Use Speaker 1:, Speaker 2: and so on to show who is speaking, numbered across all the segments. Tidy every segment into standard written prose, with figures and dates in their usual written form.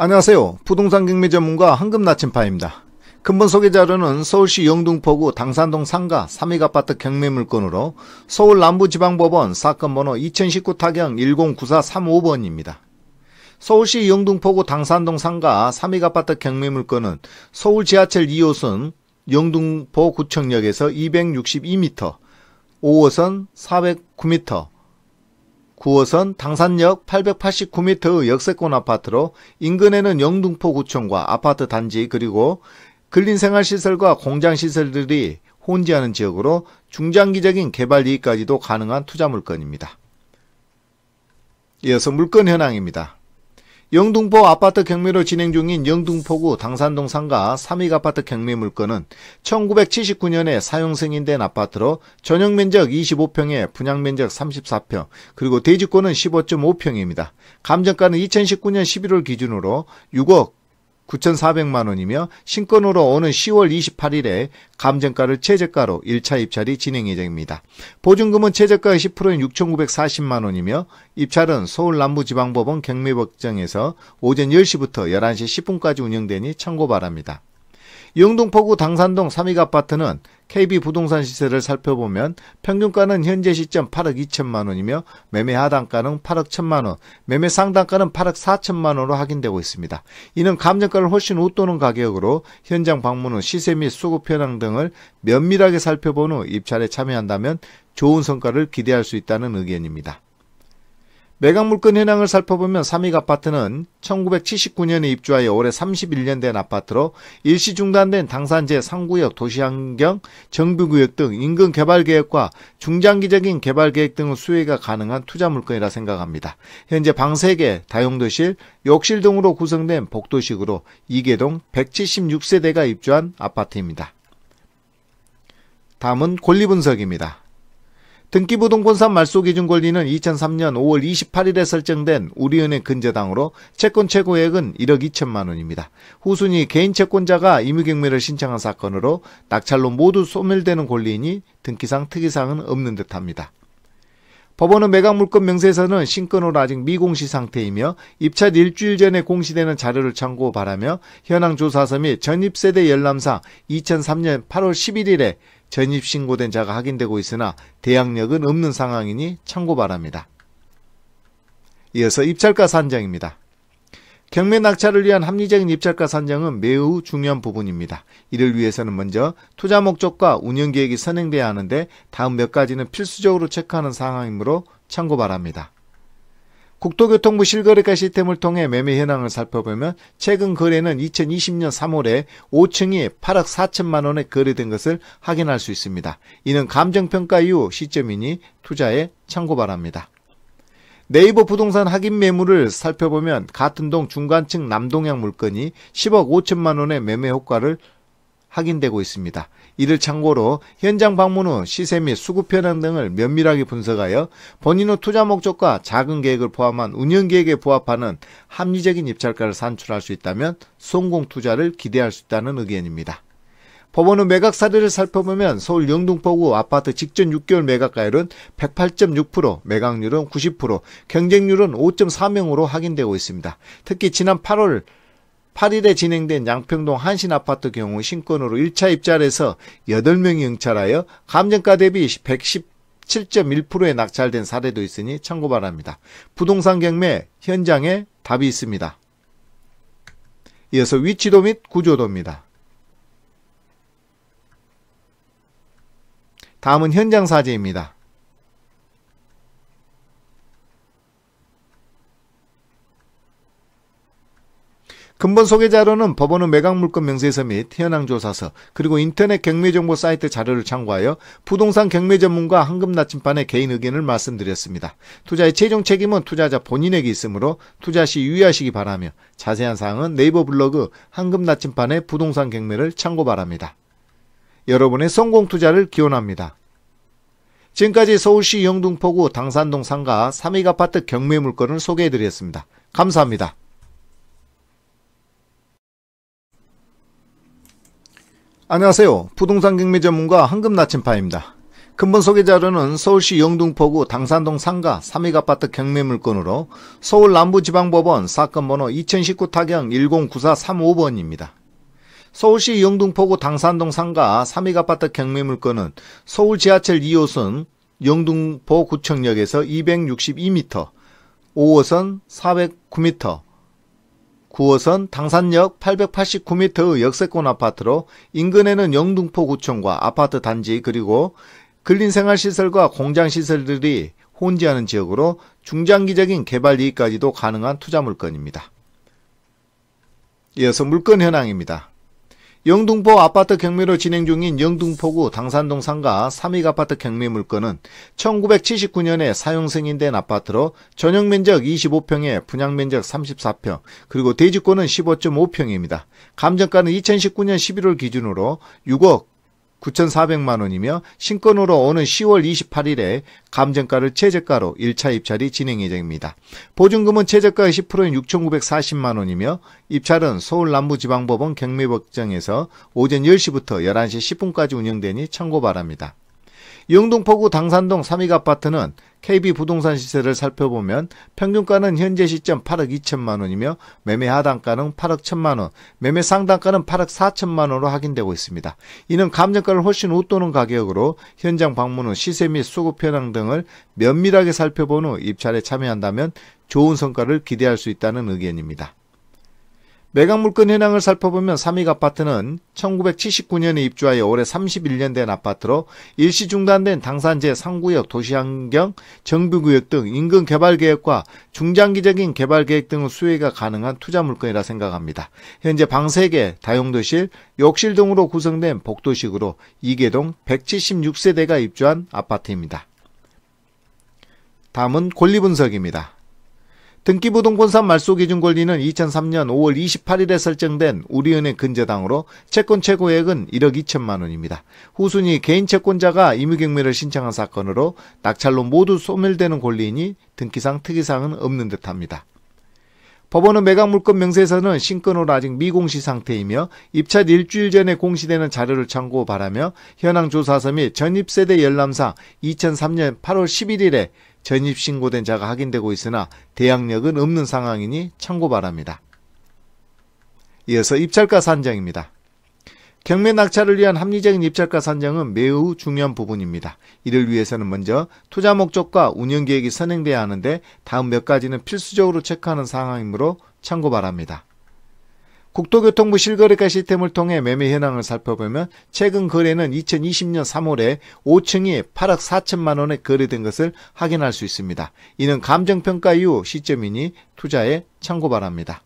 Speaker 1: 안녕하세요. 부동산 경매 전문가 황금나침파입니다. 근본 소개 자료는 서울시 영등포구 당산동 상가 3익아파트 경매 물건으로 서울남부지방법원 사건 번호 2019 타경 109435번입니다. 서울시 영등포구 당산동 상가 3익아파트 경매 물건은 서울 지하철 2호선 영등포구청역에서 262m, 5호선 409m, 9호선 당산역 889m의 역세권 아파트로 인근에는 영등포구청과 아파트 단지 그리고 근린생활시설과 공장시설들이 혼재하는 지역으로 중장기적인 개발 이익까지도 가능한 투자 물건입니다. 이어서 물건 현황입니다. 영등포 아파트 경매로 진행 중인 영등포구 당산동 상가 3익아파트 경매 물건은 1979년에 사용 승인된 아파트로 전용면적 25평에 분양면적 34평 그리고 대지권은 15.5평입니다. 감정가는 2019년 11월 기준으로 6억 9,400만원이며 신건으로 오는 10월 28일에 감정가를 최저가로 1차 입찰이 진행 예정입니다. 보증금은 최저가의 10%인 6,940만원이며 입찰은 서울남부지방법원 경매법정에서 오전 10시부터 11시 10분까지 운영되니 참고 바랍니다. 영등포구 당산동 3익아파트는 KB부동산 시세를 살펴보면 평균가는 현재 시점 8억 2천만원이며 매매 하단가는 8억 1천만원, 매매 상단가는 8억 4천만원으로 확인되고 있습니다. 이는 감정가를 훨씬 웃도는 가격으로 현장 방문 후 시세 및 수급 현황 등을 면밀하게 살펴본 후 입찰에 참여한다면 좋은 성과를 기대할 수 있다는 의견입니다. 매각 물건 현황을 살펴보면 3익아파트는 1979년에 입주하여 올해 31년 된 아파트로 일시 중단된 당산 제3구역 도시환경 정비구역 등 인근 개발계획과 중장기적인 개발계획 등의 수혜가 가능한 투자 물건이라 생각합니다. 현재 방 3개, 다용도실, 욕실 등으로 구성된 복도식으로 2개동 176세대가 입주한 아파트입니다. 다음은 권리 분석입니다. 등기부등본상 말소기준 권리는 2003년 5월 28일에 설정된 우리은행 근저당으로 채권 최고액은 1억 2천만원입니다. 후순위 개인 채권자가 임의경매를 신청한 사건으로 낙찰로 모두 소멸되는 권리이니 등기상 특이사항은 없는 듯합니다. 법원은 매각물건 명세서는 신건으로 아직 미공시 상태이며 입찰 일주일 전에 공시되는 자료를 참고 바라며 현황조사서 및 전입세대 열람상 2003년 8월 11일에 전입신고된 자가 확인되고 있으나 대항력은 없는 상황이니 참고 바랍니다. 이어서 입찰가 산정입니다. 경매 낙찰을 위한 합리적인 입찰가 산정은 매우 중요한 부분입니다. 이를 위해서는 먼저 투자 목적과 운영계획이 선행돼야 하는데 다음 몇 가지는 필수적으로 체크하는 상황이므로 참고 바랍니다. 국토교통부 실거래가 시스템을 통해 매매 현황을 살펴보면 최근 거래는 2020년 3월에 5층이 8억 4천만원에 거래된 것을 확인할 수 있습니다. 이는 감정평가 이후 시점이니 투자에 참고 바랍니다. 네이버 부동산 확인 매물을 살펴보면 같은 동 중간층 남동향 물건이 10억 5천만원의 매매 효과를 확인되고 있습니다. 이를 참고로 현장 방문 후 시세 및 수급 현황 등을 면밀하게 분석하여 본인의 투자 목적과 자금 계획을 포함한 운영 계획에 부합하는 합리적인 입찰가를 산출할 수 있다면 성공 투자를 기대할 수 있다는 의견입니다. 법원의 매각 사례를 살펴보면 서울 영등포구 아파트 직전 6개월 매각가율은 108.6%, 매각률은 90%, 경쟁률은 5.4명으로 확인되고 있습니다. 특히 지난 8월 8일에 진행된 양평동 한신아파트 경우 신건으로 1차 입찰에서 8명이 응찰하여 감정가 대비 117.1%에 낙찰된 사례도 있으니 참고 바랍니다. 부동산 경매 현장에 답이 있습니다. 이어서 위치도 및 구조도입니다. 다음은 현장 사진입니다. 근본 소개 자료는 법원의 매각물건 명세서 및 현황조사서 그리고 인터넷 경매정보 사이트 자료를 참고하여 부동산 경매 전문가 황금나침반의 개인 의견을 말씀드렸습니다. 투자의 최종 책임은 투자자 본인에게 있으므로 투자 시 유의하시기 바라며 자세한 사항은 네이버 블로그 황금나침반의 부동산 경매를 참고 바랍니다. 여러분의 성공 투자를 기원합니다. 지금까지 서울시 영등포구 당산동 상가 3익아파트 경매 물건을 소개해드렸습니다. 감사합니다. 안녕하세요. 부동산 경매 전문가 황금나침파입니다. 근본 소개 자료는 서울시 영등포구 당산동 상가 3익아파트 경매 물건으로 서울남부지방법원 사건 번호 2019 타경 109435번입니다. 서울시 영등포구 당산동 상가 3익아파트 경매 물건은 서울 지하철 2호선 영등포구청역에서 262m, 5호선 409m, 9호선 당산역 889m의 역세권 아파트로 인근에는 영등포구청과 아파트 단지 그리고 근린생활시설과 공장시설들이 혼재하는 지역으로 중장기적인 개발 이익까지도 가능한 투자 물건입니다. 이어서 물건 현황입니다. 영등포 아파트 경매로 진행 중인 영등포구 당산동 상가 3익아파트 경매 물건은 1979년에 사용 승인된 아파트로 전용면적 25평에 분양면적 34평, 그리고 대지권은 15.5평입니다. 감정가는 2019년 11월 기준으로 6억 9,400만원이며 신건으로 오는 10월 28일에 감정가를 최저가로 1차 입찰이 진행 예정입니다. 보증금은 최저가의 10%인 6,940만원이며 입찰은 서울남부지방법원 경매법정에서 오전 10시부터 11시 10분까지 운영되니 참고 바랍니다. 영등포구 당산동 3익아파트는 KB부동산 시세를 살펴보면 평균가는 현재 시점 8억 2천만원이며 매매 하단가는 8억 1천만원, 매매 상단가는 8억 4천만원으로 확인되고 있습니다. 이는 감정가를 훨씬 웃도는 가격으로 현장 방문 후 시세 및 수급 현황 등을 면밀하게 살펴본 후 입찰에 참여한다면 좋은 성과를 기대할 수 있다는 의견입니다. 매각 물건 현황을 살펴보면 3익아파트는 1979년에 입주하여 올해 31년 된 아파트로 일시 중단된 당산 제3구역 도시환경 정비구역 등 인근 개발계획과 중장기적인 개발계획 등의 수혜가 가능한 투자 물건이라 생각합니다. 현재 방 3개, 다용도실, 욕실 등으로 구성된 복도식으로 2개동 176세대가 입주한 아파트입니다. 다음은 권리 분석입니다. 등기부등본상 말소기준 권리는 2003년 5월 28일에 설정된 우리은행 근저당으로 채권 최고액은 1억 2천만원입니다. 후순위 개인 채권자가 임의경매를 신청한 사건으로 낙찰로 모두 소멸되는 권리이니 등기상 특이사항은 없는 듯합니다. 법원은 매각물건 명세서는 신건으로 아직 미공시 상태이며 입찰 일주일 전에 공시되는 자료를 참고 바라며 현황조사서 및 전입세대 열람상 2003년 8월 11일에 전입신고된 자가 확인되고 있으나 대항력은 없는 상황이니 참고 바랍니다. 이어서 입찰가 산정입니다. 경매 낙찰을 위한 합리적인 입찰가 산정은 매우 중요한 부분입니다. 이를 위해서는 먼저 투자 목적과 운영계획이 선행돼야 하는데 다음 몇 가지는 필수적으로 체크하는 사항이므로 참고 바랍니다. 국토교통부 실거래가 시스템을 통해 매매 현황을 살펴보면 최근 거래는 2020년 3월에 5층이 8억 4천만원에 거래된 것을 확인할 수 있습니다. 이는 감정평가 이후 시점이니 투자에 참고 바랍니다.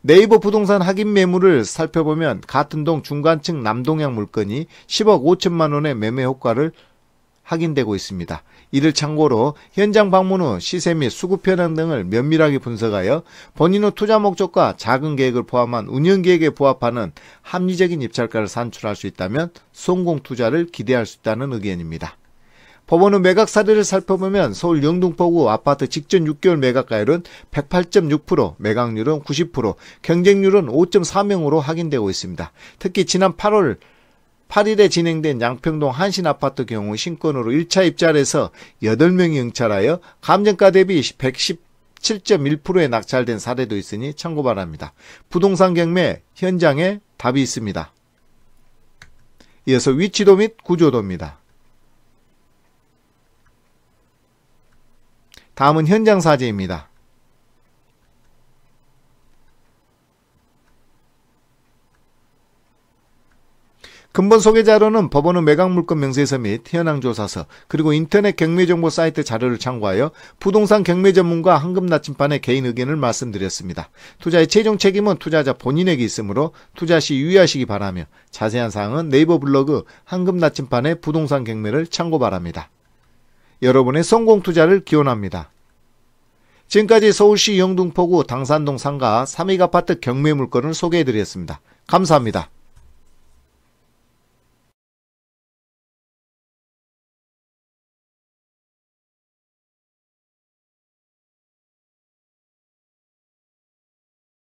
Speaker 1: 네이버 부동산 확인 매물을 살펴보면 같은 동 중간층 남동향 물건이 10억 5천만원의 매매 효과를 확인되고 있습니다. 이를 참고로 현장 방문 후 시세 및 수급 현황 등을 면밀하게 분석하여 본인의 투자 목적과 자금 계획을 포함한 운영 계획에 부합하는 합리적인 입찰가를 산출할 수 있다면 성공 투자를 기대할 수 있다는 의견입니다. 법원의 매각 사례를 살펴보면 서울 영등포구 아파트 직전 6개월 매각가율은 108.6%, 매각률은 90%, 경쟁률은 5.4명으로 확인되고 있습니다. 특히 지난 8월 8일에 진행된 양평동 한신아파트 경우 신건으로 1차 입찰에서 8명이 응찰하여 감정가 대비 117.1%에 낙찰된 사례도 있으니 참고 바랍니다. 부동산 경매 현장에 답이 있습니다. 이어서 위치도 및 구조도입니다. 다음은 현장 사진입니다. 근본 소개 자료는 법원의 매각물건 명세서 및 현황조사서 그리고 인터넷 경매정보 사이트 자료를 참고하여 부동산 경매 전문가 황금나침반의 개인 의견을 말씀드렸습니다. 투자의 최종 책임은 투자자 본인에게 있으므로 투자 시 유의하시기 바라며 자세한 사항은 네이버 블로그 황금나침반의 부동산 경매를 참고 바랍니다. 여러분의 성공 투자를 기원합니다. 지금까지 서울시 영등포구 당산동 상가 3익아파트 경매 물건을 소개해드렸습니다. 감사합니다.